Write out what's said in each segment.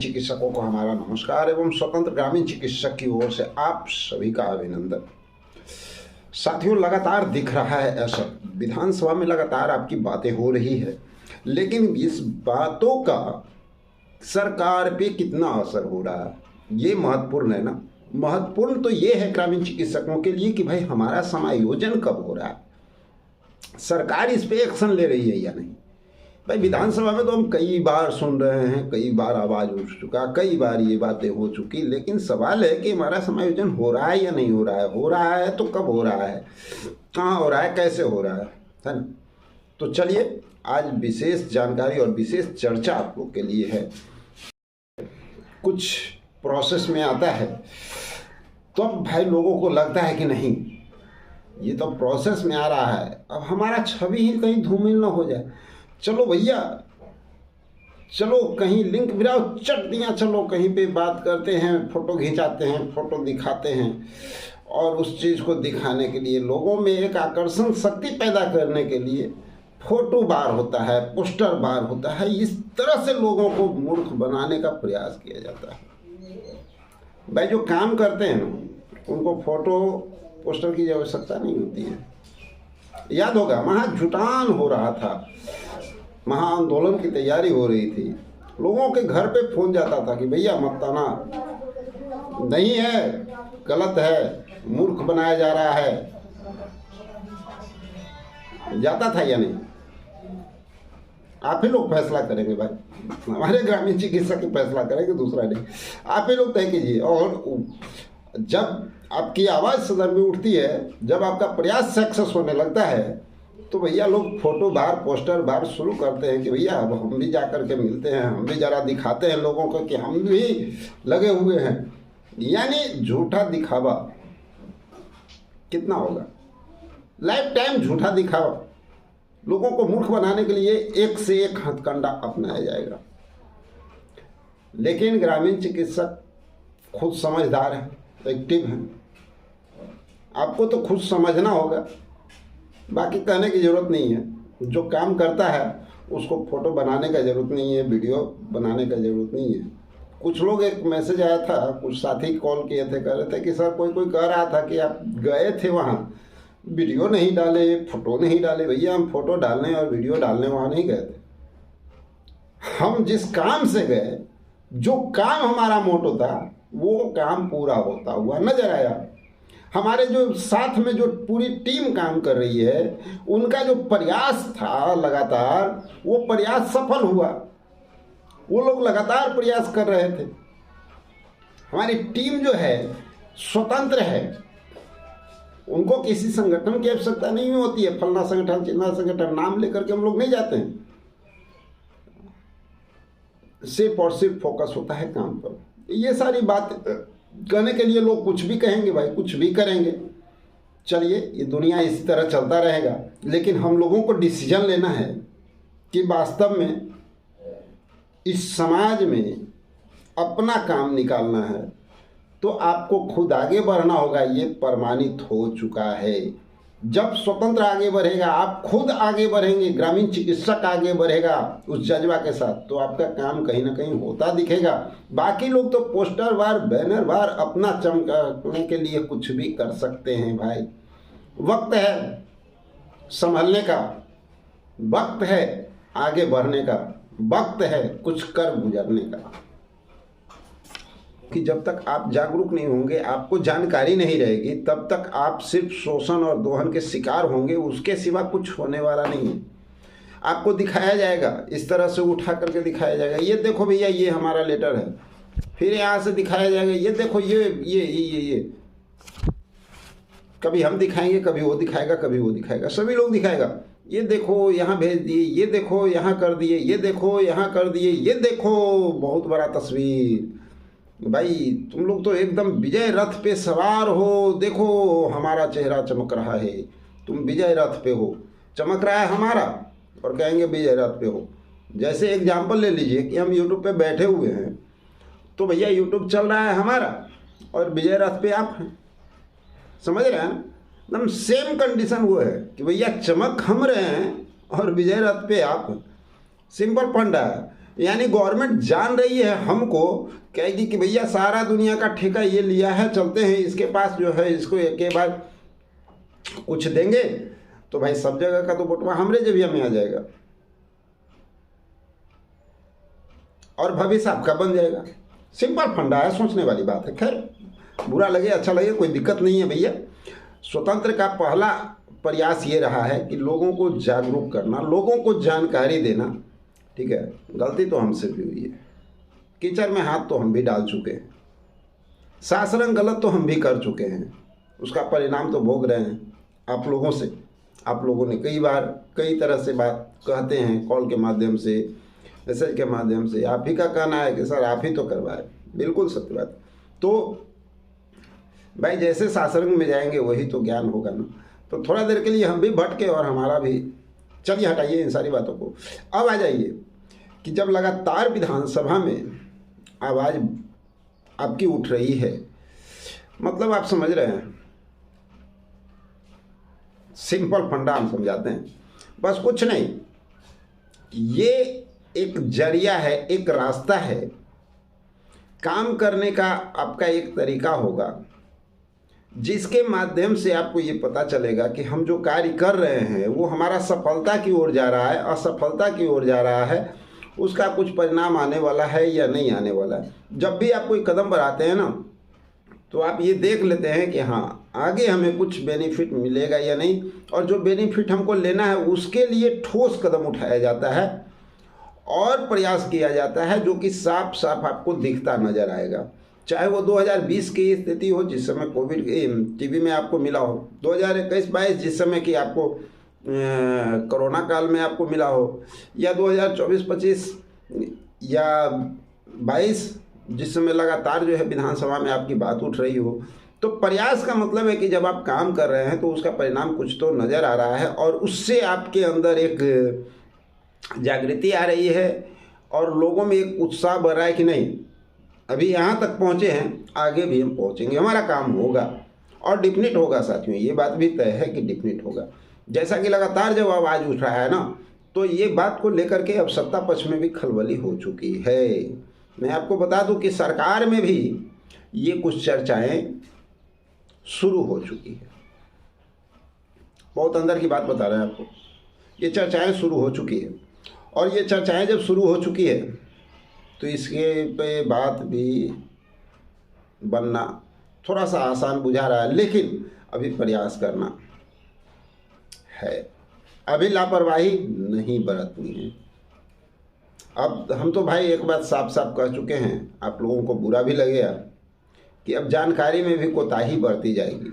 चिकित्सकों को हमारा नमस्कार एवं स्वतंत्र ग्रामीण चिकित्सक की ओर से आप सभी का अभिनंदन। साथियों, लगातार दिख रहा है ऐसा विधानसभा में लगातार आपकी बातें हो रही है, लेकिन इस बातों का सरकार पे कितना असर हो रहा है ये महत्वपूर्ण है ना। महत्वपूर्ण तो ये है ग्रामीण चिकित्सकों के लिए कि भाई हमारा समायोजन कब हो रहा है, सरकार इस पे एक्शन ले रही है या नहीं। भाई विधानसभा में तो हम कई बार सुन रहे हैं, कई बार आवाज़ उठ चुका, कई बार ये बातें हो चुकी, लेकिन सवाल है कि हमारा समायोजन हो रहा है या नहीं हो रहा है। हो रहा है तो कब हो रहा है, कहाँ हो रहा है, कैसे हो रहा है ना। तो चलिए आज विशेष जानकारी और विशेष चर्चा आप लोग के लिए है। कुछ प्रोसेस में आता है तो अब भाई लोगों को लगता है कि नहीं ये तो प्रोसेस में आ रहा है, अब हमारा छवि ही कहीं धूमिल ना हो जाए। चलो भैया, चलो कहीं लिंक भिड़ाओ, चट दिया, चलो कहीं पे बात करते हैं, फोटो खिंचाते हैं, फोटो दिखाते हैं, और उस चीज़ को दिखाने के लिए लोगों में एक आकर्षण शक्ति पैदा करने के लिए फोटो बार होता है, पोस्टर बार होता है। इस तरह से लोगों को मूर्ख बनाने का प्रयास किया जाता है। भाई जो काम करते हैं ना उनको फोटो पोस्टर की आवश्यकता नहीं होती है। याद होगा महाजुटान हो रहा था, महाआंदोलन की तैयारी हो रही थी, लोगों के घर पे फोन जाता था कि भैया मत आना, नहीं है, गलत है, मूर्ख बनाया जा रहा है। जाता था या नहीं? आप ही लोग फैसला करेंगे भाई, हमारे ग्रामीण चिकित्सक ही फैसला करेंगे, दूसरा नहीं। आप ही लोग तय कीजिए। और जब आपकी आवाज़ सदन में उठती है, जब आपका प्रयास सक्सेस होने लगता है, तो भैया लोग फोटो बार, पोस्टर बार शुरू करते हैं कि भैया अब हम भी जा कर के मिलते हैं, हम भी ज़रा दिखाते हैं लोगों को कि हम भी लगे हुए हैं। यानी झूठा दिखावा कितना होगा, लाइफ टाइम झूठा दिखावा। लोगों को मूर्ख बनाने के लिए एक से एक हथकंडा अपनाया जाएगा। लेकिन ग्रामीण चिकित्सक खुद समझदार हैं, एक्टिव हैं। आपको तो खुद समझना होगा, बाकी कहने की ज़रूरत नहीं है। जो काम करता है उसको फ़ोटो बनाने का ज़रूरत नहीं है, वीडियो बनाने का ज़रूरत नहीं है। कुछ लोग, एक मैसेज आया था, कुछ साथी कॉल किए थे, कह रहे थे कि सर कोई कह रहा था कि आप गए थे वहाँ, वीडियो नहीं डाले, फ़ोटो नहीं डाले। भैया हम फ़ोटो डालने और वीडियो डालने वहाँ नहीं गए थे। हम जिस काम से गए, जो काम हमारा मोटो था, वो काम पूरा होता हुआ नजर आया। हमारे जो साथ में जो पूरी टीम काम कर रही है, उनका जो प्रयास था लगातार, वो प्रयास सफल हुआ। वो लोग लगातार प्रयास कर रहे थे। हमारी टीम जो है स्वतंत्र है, उनको किसी संगठन की आवश्यकता नहीं होती है। फलना संगठन, चिल्ला संगठन नाम लेकर के हम लोग नहीं जाते हैं। सिर्फ और सिर्फ फोकस होता है काम पर। ये सारी बात कहने के लिए लोग कुछ भी कहेंगे भाई, कुछ भी करेंगे। चलिए, ये दुनिया इसी तरह चलता रहेगा, लेकिन हम लोगों को डिसीजन लेना है कि वास्तव में इस समाज में अपना काम निकालना है। तो आपको खुद आगे बढ़ना होगा, ये प्रमाणित हो चुका है। जब स्वतंत्र आगे बढ़ेगा, आप खुद आगे बढ़ेंगे, ग्रामीण चिकित्सक आगे बढ़ेगा उस जज्बा के साथ, तो आपका काम कहीं ना कहीं होता दिखेगा। बाकी लोग तो पोस्टर बार, बैनर बार अपना चमकाने के लिए कुछ भी कर सकते हैं। भाई वक्त है संभलने का, वक्त है आगे बढ़ने का, वक्त है कुछ कर गुजरने का। कि जब तक आप जागरूक नहीं होंगे, आपको जानकारी नहीं रहेगी, तब तक आप सिर्फ शोषण और दोहन के शिकार होंगे। उसके सिवा कुछ होने वाला नहीं है। आपको दिखाया जाएगा, इस तरह से उठा करके दिखाया जाएगा, ये देखो भैया ये हमारा लेटर है। फिर यहाँ से दिखाया जाएगा, ये देखो ये कभी हम दिखाएंगे, कभी वो दिखाएगा, कभी वो दिखाएगा, सभी लोग दिखाएगा। ये देखो यहाँ भेज दिए, ये देखो यहाँ कर दिए, ये देखो यहाँ कर दिए, ये देखो बहुत बड़ा तस्वीर। भाई तुम लोग तो एकदम विजय रथ पे सवार हो, देखो हमारा चेहरा चमक रहा है, तुम विजय रथ पे हो, चमक रहा है हमारा, और कहेंगे विजय रथ पे हो। जैसे एग्जाम्पल ले लीजिए कि हम यूट्यूब पे बैठे हुए हैं, तो भैया यूट्यूब चल रहा है हमारा और विजय रथ पे आप हैं, समझ रहे हैं? एकदम सेम कंडीशन वो है कि भैया चमक हम रहे हैं और विजय रथ पे आप हैं। सिंपल फंडा है। यानी गवर्नमेंट जान रही है हमको, कहेगी कि भैया सारा दुनिया का ठेका ये लिया है, चलते हैं इसके पास जो है, इसको एक के बाद कुछ देंगे तो भाई सब जगह का तो बंटवारा हमरे जबिया में आ जाएगा और भविष्य आपका बन जाएगा। सिंपल फंडा है, सोचने वाली बात है। खैर बुरा लगे अच्छा लगे कोई दिक्कत नहीं है भैया। स्वतंत्र का पहला प्रयास ये रहा है कि लोगों को जागरूक करना, लोगों को जानकारी देना। ठीक है, गलती तो हमसे भी हुई है, कीचड़ में हाथ तो हम भी डाल चुके हैं, शासन गलत तो हम भी कर चुके हैं, उसका परिणाम तो भोग रहे हैं आप लोगों से। आप लोगों ने कई बार कई तरह से बात कहते हैं, कॉल के माध्यम से, मैसेज के माध्यम से। आप ही का कहना है कि सर आप ही तो करवाए, बिल्कुल सत्य बात। तो भाई जैसे शास्त्र में जाएंगे वही तो ज्ञान होगा ना। तो थोड़ा देर के लिए हम भी भटके और हमारा भी, चलिए हटाइए इन सारी बातों को। अब आ जाइए कि जब लगातार विधानसभा में आवाज़ आपकी उठ रही है, मतलब आप समझ रहे हैं, सिंपल फंडा हम समझाते हैं, बस कुछ नहीं, ये एक जरिया है, एक रास्ता है, काम करने का आपका एक तरीका होगा जिसके माध्यम से आपको ये पता चलेगा कि हम जो कार्य कर रहे हैं वो हमारा सफलता की ओर जा रहा है, असफलता की ओर जा रहा है, उसका कुछ परिणाम आने वाला है या नहीं आने वाला है। जब भी आप कोई कदम बढ़ाते हैं ना तो आप ये देख लेते हैं कि हाँ आगे हमें कुछ बेनिफिट मिलेगा या नहीं, और जो बेनिफिट हमको लेना है उसके लिए ठोस कदम उठाया जाता है और प्रयास किया जाता है, जो कि साफ साफ आपको दिखता नजर आएगा। चाहे वो 2020 की स्थिति हो जिस समय कोविड टीवी में आपको मिला हो, 2021-22 जिस समय कि आपको कोरोना काल में आपको मिला हो, या 2024-25 या 22 जिस समय लगातार जो है विधानसभा में आपकी बात उठ रही हो। तो प्रयास का मतलब है कि जब आप काम कर रहे हैं तो उसका परिणाम कुछ तो नज़र आ रहा है और उससे आपके अंदर एक जागृति आ रही है और लोगों में एक उत्साह बढ़ रहा है कि नहीं अभी यहाँ तक पहुँचे हैं, आगे भी हम पहुँचेंगे, हमारा काम होगा और डिफिनिट होगा। साथियों ये बात भी तय है कि डिफिनिट होगा। जैसा कि लगातार जब आवाज़ उठ रहा है ना, तो ये बात को लेकर के अब सत्ता पक्ष में भी खलबली हो चुकी है। मैं आपको बता दूं कि सरकार में भी ये कुछ चर्चाएं शुरू हो चुकी है। बहुत अंदर की बात बता रहे हैं आपको, ये चर्चाएं शुरू हो चुकी है। और ये चर्चाएं जब शुरू हो चुकी है तो इसके पे बात भी बनना थोड़ा सा आसान बुझा रहा है, लेकिन अभी प्रयास करना है, अभी लापरवाही नहीं बरतनी है। अब हम तो भाई एक बात साफ साफ कह चुके हैं, आप लोगों को बुरा भी लगेगा कि अब जानकारी में भी कोताही बरती जाएगी,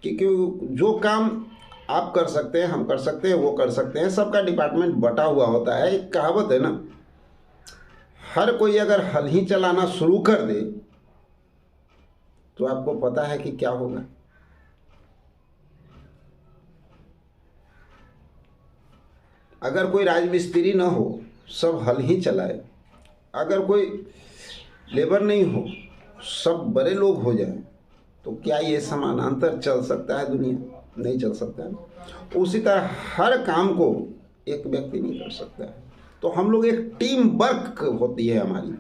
क्योंकि जो काम आप कर सकते हैं, हम कर सकते हैं, वो कर सकते हैं, सबका डिपार्टमेंट बटा हुआ होता है। एक कहावत है ना, हर कोई अगर हल ही चलाना शुरू कर दे तो आपको पता है कि क्या होगा। अगर कोई राजमिस्त्री ना हो, सब हल ही चलाए, अगर कोई लेबर नहीं हो, सब बड़े लोग हो जाएं, तो क्या ये समानांतर चल सकता है? दुनिया नहीं चल सकता है। उसी तरह हर काम को एक व्यक्ति नहीं कर सकता है। तो हम लोग एक टीम वर्क होती है हमारी,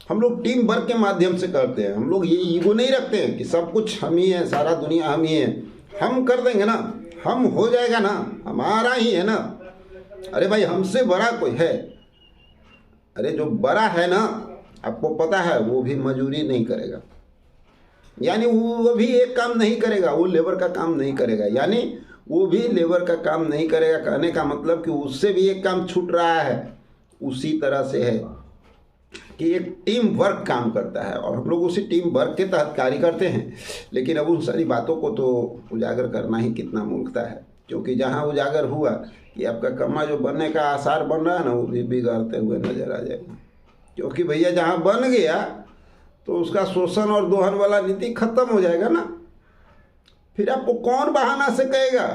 हम लोग टीम वर्क के माध्यम से करते हैं। हम लोग ये ईगो नहीं रखते हैं कि सब कुछ हम ही है, सारा दुनिया हम ही है, हम कर देंगे ना, हम हो जाएगा ना, हमारा ही है ना। अरे भाई हमसे बड़ा कोई है? अरे जो बड़ा है ना, आपको पता है वो भी मजूरी नहीं करेगा, यानी वो भी एक काम नहीं करेगा, वो लेबर का काम नहीं करेगा, यानी वो भी लेबर का काम नहीं करेगा। कहने का मतलब कि उससे भी एक काम छूट रहा है। उसी तरह से है कि एक टीम वर्क काम करता है और हम लोग उसी टीम वर्क के तहत कार्य करते हैं। लेकिन अब उन सारी बातों को तो उजागर करना ही कितना मूर्खता है, क्योंकि जहाँ उजागर हुआ कि आपका कम्मा जो बनने का आसार बन रहा है ना, वो भी बिगड़ते हुए नजर आ जाएगा। क्योंकि भैया जहाँ बन गया तो उसका शोषण और दोहन वाला नीति खत्म हो जाएगा ना। फिर आपको कौन बहाना से कहेगा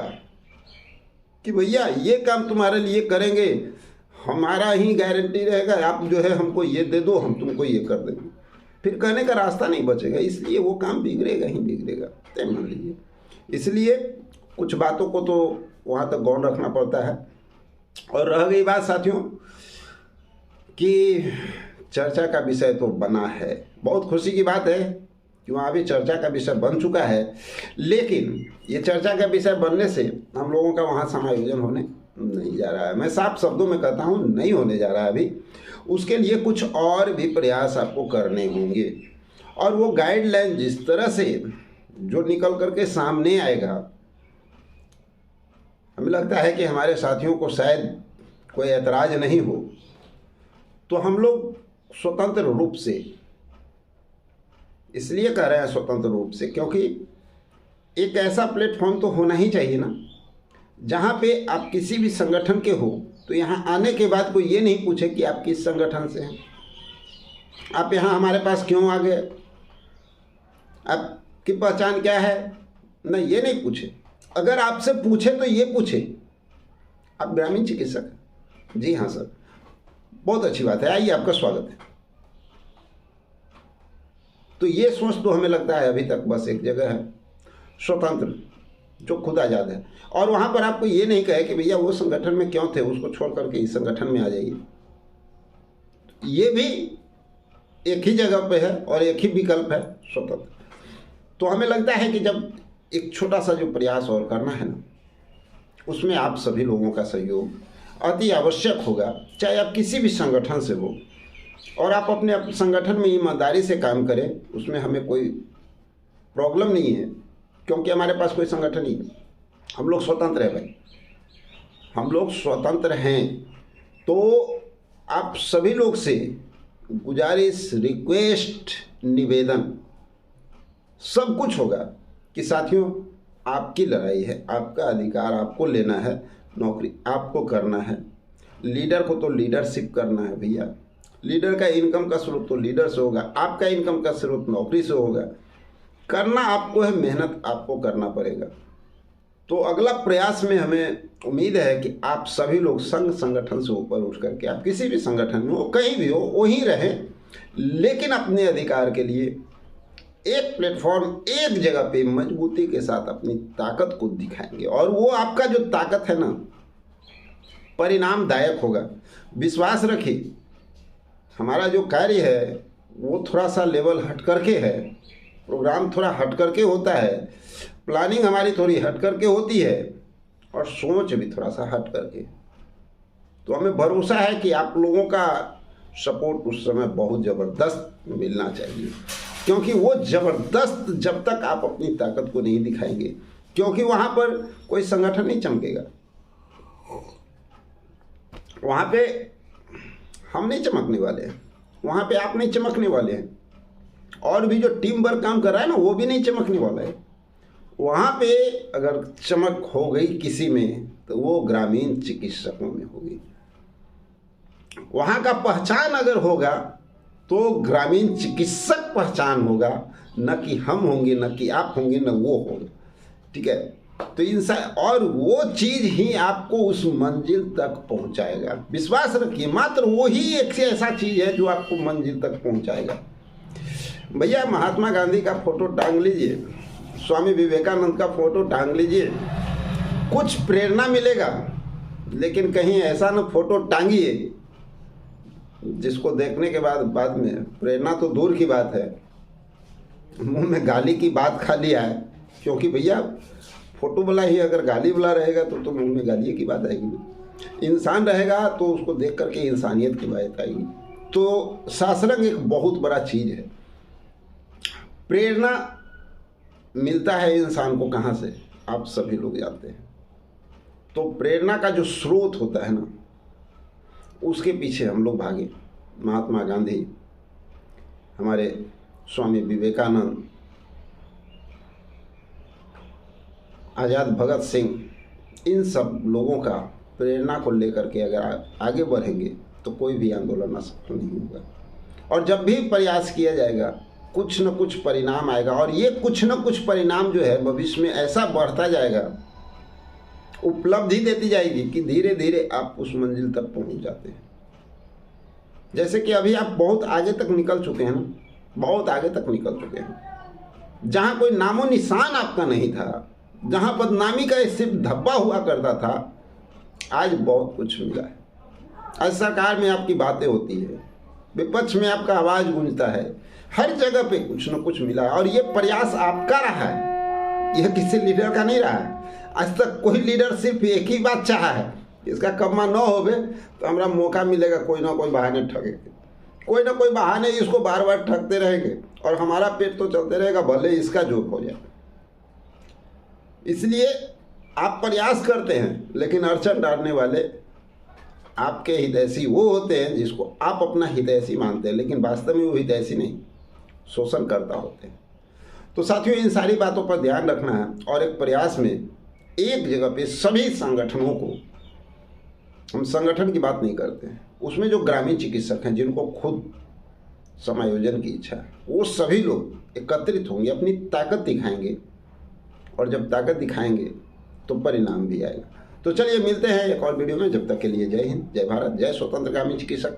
कि भैया ये काम तुम्हारे लिए करेंगे, हमारा ही गारंटी रहेगा, आप जो है हमको ये दे दो, हम तुमको ये कर देंगे। फिर कहने का रास्ता नहीं बचेगा, इसलिए वो काम बिगड़ेगा ही बिगड़ेगा, तय मान लीजिए। इसलिए कुछ बातों को तो वहाँ तक गौन रखना पड़ता है। और रह गई बात साथियों कि चर्चा का विषय तो बना है, बहुत खुशी की बात है कि वहाँ भी चर्चा का विषय बन चुका है, लेकिन ये चर्चा का विषय बनने से हम लोगों का वहाँ समायोजन होने नहीं जा रहा है। मैं साफ शब्दों में कहता हूँ, नहीं होने जा रहा है अभी। उसके लिए कुछ और भी प्रयास आपको करने होंगे, और वो गाइडलाइन जिस तरह से जो निकल करके सामने आएगा, हमें लगता है कि हमारे साथियों को शायद कोई ऐतराज़ नहीं हो, तो हम लोग स्वतंत्र रूप से, इसलिए कह रहे हैं स्वतंत्र रूप से क्योंकि एक ऐसा प्लेटफॉर्म तो होना ही चाहिए ना, जहाँ पे आप किसी भी संगठन के हो तो यहाँ आने के बाद कोई ये नहीं पूछे कि आप किस संगठन से हैं, आप यहाँ हमारे पास क्यों आ गए, आपकी पहचान क्या है, ना ये नहीं पूछे। अगर आपसे पूछे तो ये पूछे आप ग्रामीण चिकित्सक हैं? जी हाँ सर, बहुत अच्छी बात है, आइए आपका स्वागत है। तो ये सोच तो हमें लगता है अभी तक बस एक जगह है, स्वतंत्र, जो खुद आज़ाद है, और वहाँ पर आपको ये नहीं कहे कि भैया वो संगठन में क्यों थे, उसको छोड़ करके इस संगठन में आ जाइए। ये भी एक ही जगह पे है और एक ही विकल्प है, स्वतंत्र। तो हमें लगता है कि जब एक छोटा सा जो प्रयास और करना है ना, उसमें आप सभी लोगों का सहयोग अति आवश्यक होगा, चाहे आप किसी भी संगठन से हो, और आप अपने संगठन में ईमानदारी से काम करें, उसमें हमें कोई प्रॉब्लम नहीं है, क्योंकि हमारे पास कोई संगठन नहीं है, हम लोग स्वतंत्र हैं भाई, हम लोग स्वतंत्र हैं। तो आप सभी लोग से गुजारिश, रिक्वेस्ट, निवेदन सब कुछ होगा कि साथियों, आपकी लड़ाई है, आपका अधिकार आपको लेना है, नौकरी आपको करना है, लीडर को तो लीडरशिप करना है भैया, लीडर का इनकम का स्रोत तो लीडर से होगा, आपका इनकम का स्रोत नौकरी से होगा, करना आपको है, मेहनत आपको करना पड़ेगा। तो अगला प्रयास में हमें उम्मीद है कि आप सभी लोग संघ संगठन से ऊपर उठ करके, आप किसी भी संगठन में हो, कहीं भी हो, वहीं रहें, लेकिन अपने अधिकार के लिए एक प्लेटफॉर्म, एक जगह पे मजबूती के साथ अपनी ताकत को दिखाएंगे, और वो आपका जो ताकत है ना, परिणामदायक होगा। विश्वास रखिए, हमारा जो कार्य है वो थोड़ा सा लेवल हट करके है, प्रोग्राम थोड़ा हट करके होता है, प्लानिंग हमारी थोड़ी हट करके होती है, और सोच भी थोड़ा सा हट करके। तो हमें भरोसा है कि आप लोगों का सपोर्ट उस समय बहुत ज़बरदस्त मिलना चाहिए, क्योंकि वो ज़बरदस्त जब तक आप अपनी ताकत को नहीं दिखाएंगे, क्योंकि वहाँ पर कोई संगठन नहीं चमकेगा, वहाँ पे हम नहीं चमकने वाले हैं, वहाँ पे आप नहीं चमकने वाले हैं, और भी जो टीम वर्क काम कर रहा है ना, वो भी नहीं चमकने वाला है। वहाँ पे अगर चमक हो गई किसी में, तो वो ग्रामीण चिकित्सकों में होगी। वहाँ का पहचान अगर होगा तो ग्रामीण चिकित्सक पहचान होगा, न कि हम होंगे, न कि आप होंगे, न वो होंगे, ठीक है। तो इंसान, और वो चीज़ ही आपको उस मंजिल तक पहुंचाएगा। विश्वास रखिए, मात्र वो ही एक ऐसा चीज़ है जो आपको मंजिल तक पहुंचाएगा। भैया, महात्मा गांधी का फोटो टांग लीजिए, स्वामी विवेकानंद का फोटो टांग लीजिए, कुछ प्रेरणा मिलेगा, लेकिन कहीं ऐसा न फोटो टांगिए जिसको देखने के बाद में प्रेरणा तो दूर की बात है, मुंह में गाली की बात खा लिया है। क्योंकि भैया, फोटो वाला ही अगर गाली वाला रहेगा तो मुंह में गाली की बात आएगी। इंसान रहेगा तो उसको देख करके इंसानियत की बात आएगी। तो शास्त्रंग एक बहुत बड़ा चीज़ है। प्रेरणा मिलता है इंसान को कहाँ से, आप सभी लोग जानते हैं। तो प्रेरणा का जो स्रोत होता है ना, उसके पीछे हम लोग भागे। महात्मा गांधी, हमारे स्वामी विवेकानंद, आज़ाद भगत सिंह, इन सब लोगों का प्रेरणा को लेकर के अगर आगे बढ़ेंगे तो कोई भी आंदोलन असफल नहीं होगा। और जब भी प्रयास किया जाएगा, कुछ न कुछ परिणाम आएगा, और ये कुछ न कुछ परिणाम जो है भविष्य में ऐसा बढ़ता जाएगा, उपलब्धि देती जाएगी कि धीरे धीरे आप उस मंजिल तक पहुंच जाते हैं। जैसे कि अभी आप बहुत आगे तक निकल चुके हैं ना, बहुत आगे तक निकल चुके हैं। जहाँ कोई नामो निशान आपका नहीं था, जहाँ बदनामी का सिर्फ धब्बा हुआ करता था, आज बहुत कुछ मिला है। आज सरकार में आपकी बातें होती है, विपक्ष में आपका आवाज़ गूंजता है, हर जगह पे कुछ न कुछ मिला है। और ये प्रयास आपका रहा है, यह किसी लीडर का नहीं रहा है। आज तक कोई लीडर सिर्फ एक ही बात चाहा है, इसका कम्मा न होवे तो हमारा मौका मिलेगा, कोई ना कोई बहाने ठगेंगे, कोई ना कोई बहाने इसको बार बार ठगते रहेंगे और हमारा पेट तो चलते रहेगा, भले इसका जोक हो जाए। इसलिए आप प्रयास करते हैं, लेकिन अड़चन डालने वाले आपके हितैषी वो होते हैं जिसको आप अपना हितैषी मानते हैं, लेकिन वास्तव में वो हितैषी नहीं, शोषणकर्ता होते हैं। तो साथियों, इन सारी बातों पर ध्यान रखना है और एक प्रयास में एक जगह पे सभी संगठनों को, हम संगठन की बात नहीं करते हैं, उसमें जो ग्रामीण चिकित्सक हैं जिनको खुद समायोजन की इच्छा है, वो सभी लोग एकत्रित होंगे, अपनी ताकत दिखाएंगे और जब ताकत दिखाएंगे तो परिणाम भी आएगा। तो चलिए मिलते हैं एक और वीडियो में, जब तक के लिए जय हिंद, जय भारत, जय स्वतंत्र ग्रामीण चिकित्सक।